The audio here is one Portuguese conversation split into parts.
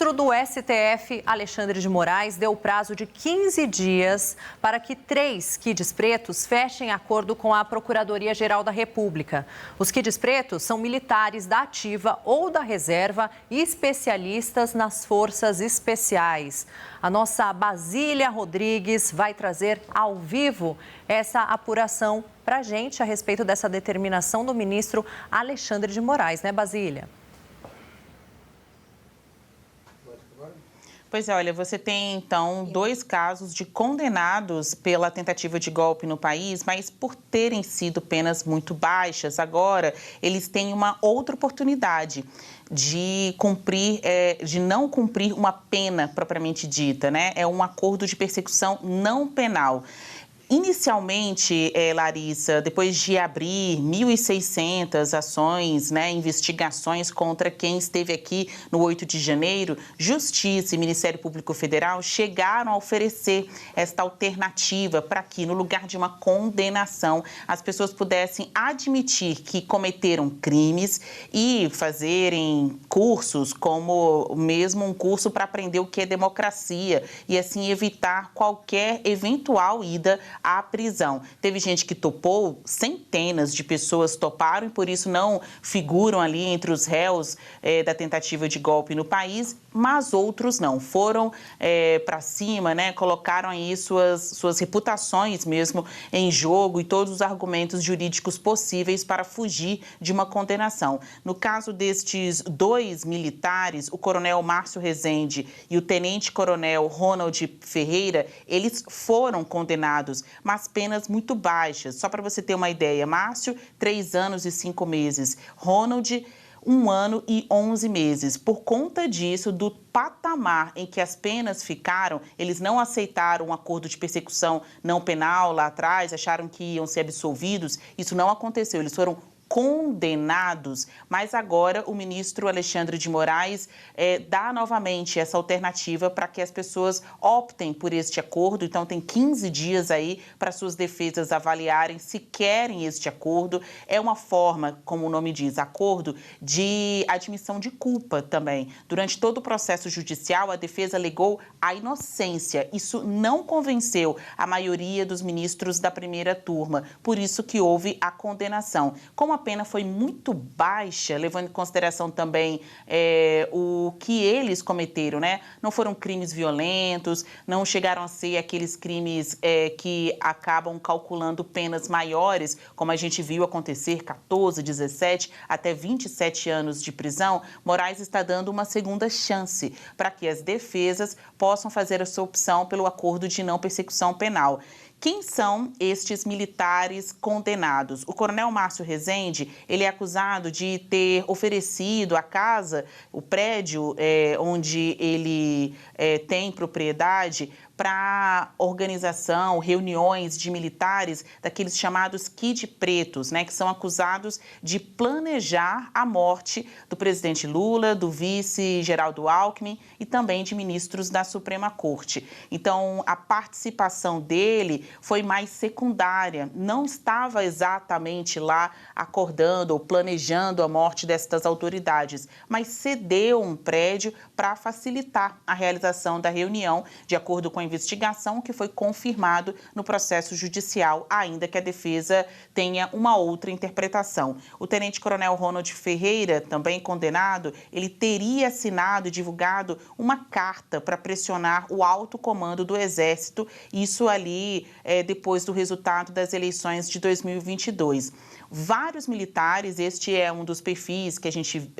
O ministro do STF, Alexandre de Moraes, deu prazo de 15 dias para que 3 quids pretos fechem acordo com a Procuradoria-Geral da República. Os quids pretos são militares da ativa ou da reserva e especialistas nas forças especiais. A nossa Basília Rodrigues vai trazer ao vivo essa apuração para a gente a respeito dessa determinação do ministro Alexandre de Moraes, né, Basília? Pois é, olha, você tem, então, 2 casos de condenados pela tentativa de golpe no país, mas por terem sido penas muito baixas, agora eles têm uma outra oportunidade de de não cumprir uma pena propriamente dita, né? É um acordo de persecução não penal. Inicialmente, Larissa, depois de abrir 1.600 ações, né, investigações contra quem esteve aqui no 8 de janeiro, Justiça e Ministério Público Federal chegaram a oferecer esta alternativa para que, no lugar de uma condenação, as pessoas pudessem admitir que cometeram crimes e fazerem cursos, como mesmo um curso para aprender o que é democracia e, assim, evitar qualquer eventual ida à prisão. Teve gente que topou, centenas de pessoas toparam e por isso não figuram ali entre os réus da tentativa de golpe no país, mas outros não. Foram para cima, né? Colocaram aí suas reputações mesmo em jogo e todos os argumentos jurídicos possíveis para fugir de uma condenação. No caso destes 2 militares, o coronel Márcio Rezende e o tenente-coronel Ronald Ferreira, eles foram condenados, mas penas muito baixas. Só para você ter uma ideia, Márcio, 3 anos e 5 meses. Ronald, 1 ano e 11 meses. Por conta disso, do patamar em que as penas ficaram, eles não aceitaram um acordo de persecução não penal lá atrás, acharam que iam ser absolvidos. Isso não aconteceu, eles foram condenados, mas agora o ministro Alexandre de Moraes dá novamente essa alternativa para que as pessoas optem por este acordo. Então tem 15 dias aí para suas defesas avaliarem se querem este acordo. É uma forma, como o nome diz, acordo de admissão de culpa também. Durante todo o processo judicial, a defesa alegou a inocência. Isso não convenceu a maioria dos ministros da primeira turma, por isso que houve a condenação. Como a pena foi muito baixa, levando em consideração também o que eles cometeram, né? Não foram crimes violentos, não chegaram a ser aqueles crimes que acabam calculando penas maiores, como a gente viu acontecer, 14, 17, até 27 anos de prisão. Moraes está dando uma segunda chance para que as defesas possam fazer a sua opção pelo acordo de não persecução penal. Quem são estes militares condenados? O coronel Márcio Rezende, ele é acusado de ter oferecido a casa, o prédio onde ele tem propriedade, para organização, reuniões de militares daqueles chamados Kid Pretos, né, que são acusados de planejar a morte do presidente Lula, do vice Geraldo Alckmin e também de ministros da Suprema Corte. Então, a participação dele foi mais secundária, não estava exatamente lá acordando ou planejando a morte destas autoridades, mas cedeu um prédio para facilitar a realização da reunião, de acordo com a investigação, que foi confirmado no processo judicial, ainda que a defesa tenha uma outra interpretação. O tenente-coronel Ronald Ferreira, também condenado, ele teria assinado e divulgado uma carta para pressionar o alto comando do Exército, isso ali depois do resultado das eleições de 2022. Vários militares, este é um dos perfis que a gente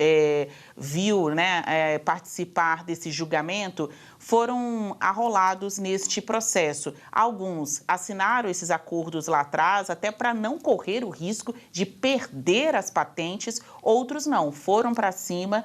viu, né, participar desse julgamento, foram arrolados neste processo. Alguns assinaram esses acordos lá atrás, até para não correr o risco de perder as patentes, outros não, foram para cima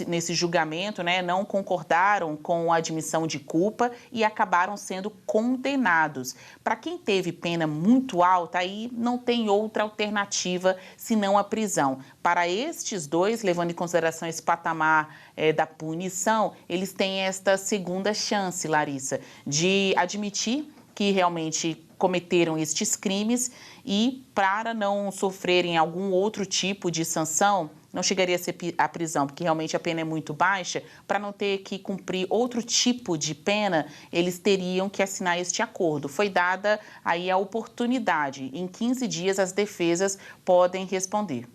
nesse julgamento, né, não concordaram com a admissão de culpa e acabaram sendo condenados. Para quem teve pena muito alta, aí não tem outra alternativa senão a prisão. Para estes 2, levando em consideração esse patamar da punição, eles têm esta segunda chance, Larissa, de admitir que realmente cometeram estes crimes e, para não sofrerem algum outro tipo de sanção, não chegaria a ser a prisão, porque realmente a pena é muito baixa, para não ter que cumprir outro tipo de pena, eles teriam que assinar este acordo. Foi dada aí a oportunidade. Em 15 dias, as defesas podem responder.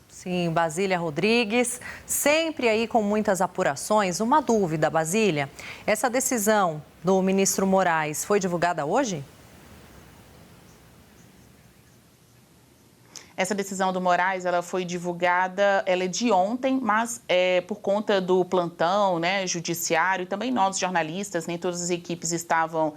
Sim, Basília Rodrigues, sempre aí com muitas apurações. Uma dúvida, Basília, essa decisão do ministro Moraes foi divulgada hoje? Essa decisão do Moraes, ela foi divulgada, ela é de ontem, mas por conta do plantão, né, judiciário, e também nós, jornalistas, nem todas as equipes estavam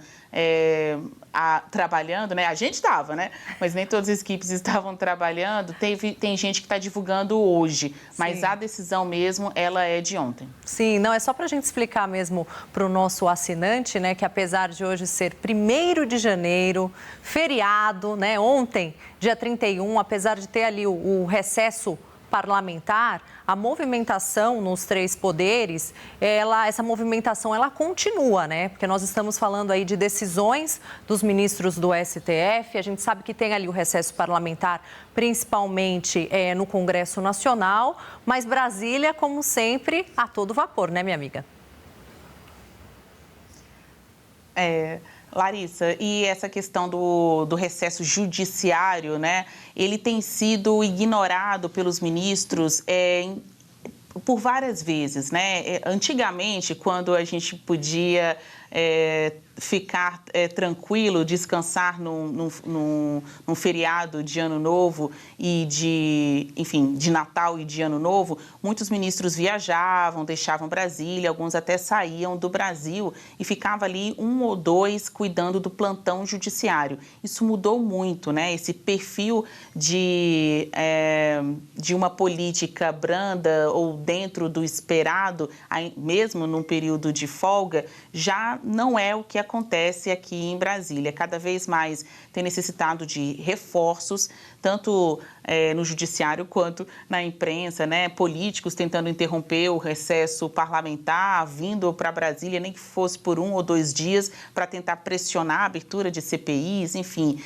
trabalhando, né? A gente estava, né? Mas nem todas as equipes estavam trabalhando. Tem gente que está divulgando hoje, mas a decisão mesmo, ela é de ontem. Sim, não, é só para a gente explicar mesmo para o nosso assinante, né, que apesar de hoje ser 1º de janeiro, feriado, né, ontem, dia 31, apesar de ter ali o recesso parlamentar, a movimentação nos 3 poderes, essa movimentação ela continua, né? Porque nós estamos falando aí de decisões dos ministros do STF, a gente sabe que tem ali o recesso parlamentar, principalmente no Congresso Nacional, mas Brasília, como sempre, a todo vapor, né, minha amiga? Larissa, e essa questão do recesso judiciário, né? Ele tem sido ignorado pelos ministros por várias vezes, né? Antigamente, quando a gente podia ficar tranquilo, descansar num feriado de Ano Novo e de Natal e de Ano Novo, muitos ministros viajavam, deixavam Brasília, alguns até saíam do Brasil e ficava ali 1 ou 2 cuidando do plantão judiciário. Isso mudou muito, né? Esse perfil de uma política branda ou dentro do esperado, mesmo num período de folga, já não é o que acontece aqui em Brasília. Cada vez mais tem necessitado de reforços, tanto no judiciário quanto na imprensa, né? Políticos tentando interromper o recesso parlamentar, vindo para Brasília, nem que fosse por 1 ou 2 dias, para tentar pressionar a abertura de CPIs, enfim,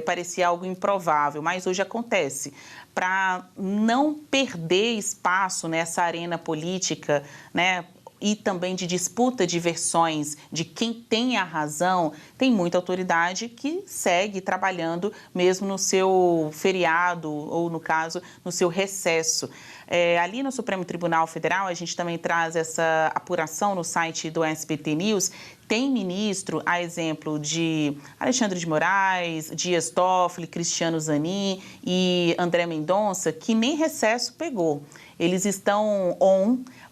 parecia algo improvável, mas hoje acontece. Para não perder espaço nessa arena política, né? E também de disputa de versões de quem tem a razão, tem muita autoridade que segue trabalhando mesmo no seu feriado ou, no caso, no seu recesso. Ali no Supremo Tribunal Federal, a gente também traz essa apuração no site do SBT News. Tem ministro, a exemplo de Alexandre de Moraes, Dias Toffoli, Cristiano Zanin e André Mendonça, que nem recesso pegou. Eles estão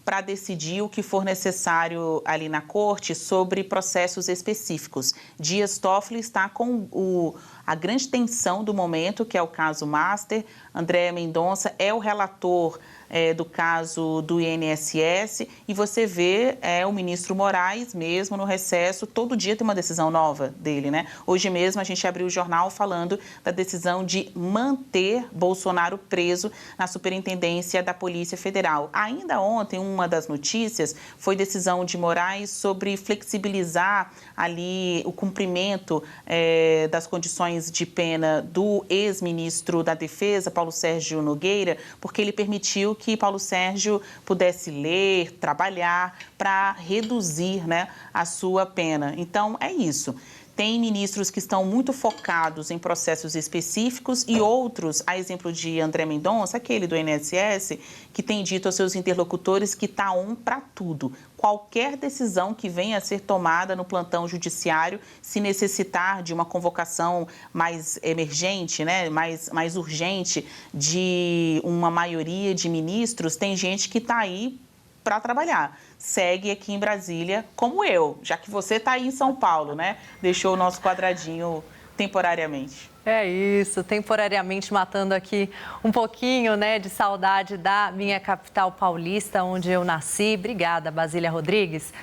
para decidir o que for necessário ali na corte sobre processos específicos. Dias Toffoli está com a grande tensão do momento, que é o caso Master. André Mendonça é o relator do caso do INSS, e você vê o ministro Moraes mesmo no recesso, todo dia tem uma decisão nova dele, né? Hoje mesmo a gente abriu o jornal falando da decisão de manter Bolsonaro preso na Superintendência da Polícia Federal. Ainda ontem, uma das notícias foi decisão de Moraes sobre flexibilizar ali o cumprimento das condições de pena do ex-ministro da Defesa, Paulo Sérgio Nogueira, porque ele permitiu que Paulo Sérgio pudesse ler, trabalhar para reduzir, né, a sua pena. Então, é isso. Tem ministros que estão muito focados em processos específicos e outros, a exemplo de André Mendonça, aquele do INSS, que tem dito aos seus interlocutores que está para tudo. Qualquer decisão que venha a ser tomada no plantão judiciário, se necessitar de uma convocação mais emergente, né, mais urgente, de uma maioria de ministros, tem gente que está aí para trabalhar. Segue aqui em Brasília, como eu, já que você está aí em São Paulo, né? Deixou o nosso quadradinho temporariamente. É isso, temporariamente matando aqui um pouquinho, né, de saudade da minha capital paulista, onde eu nasci. Obrigada, Basília Rodrigues.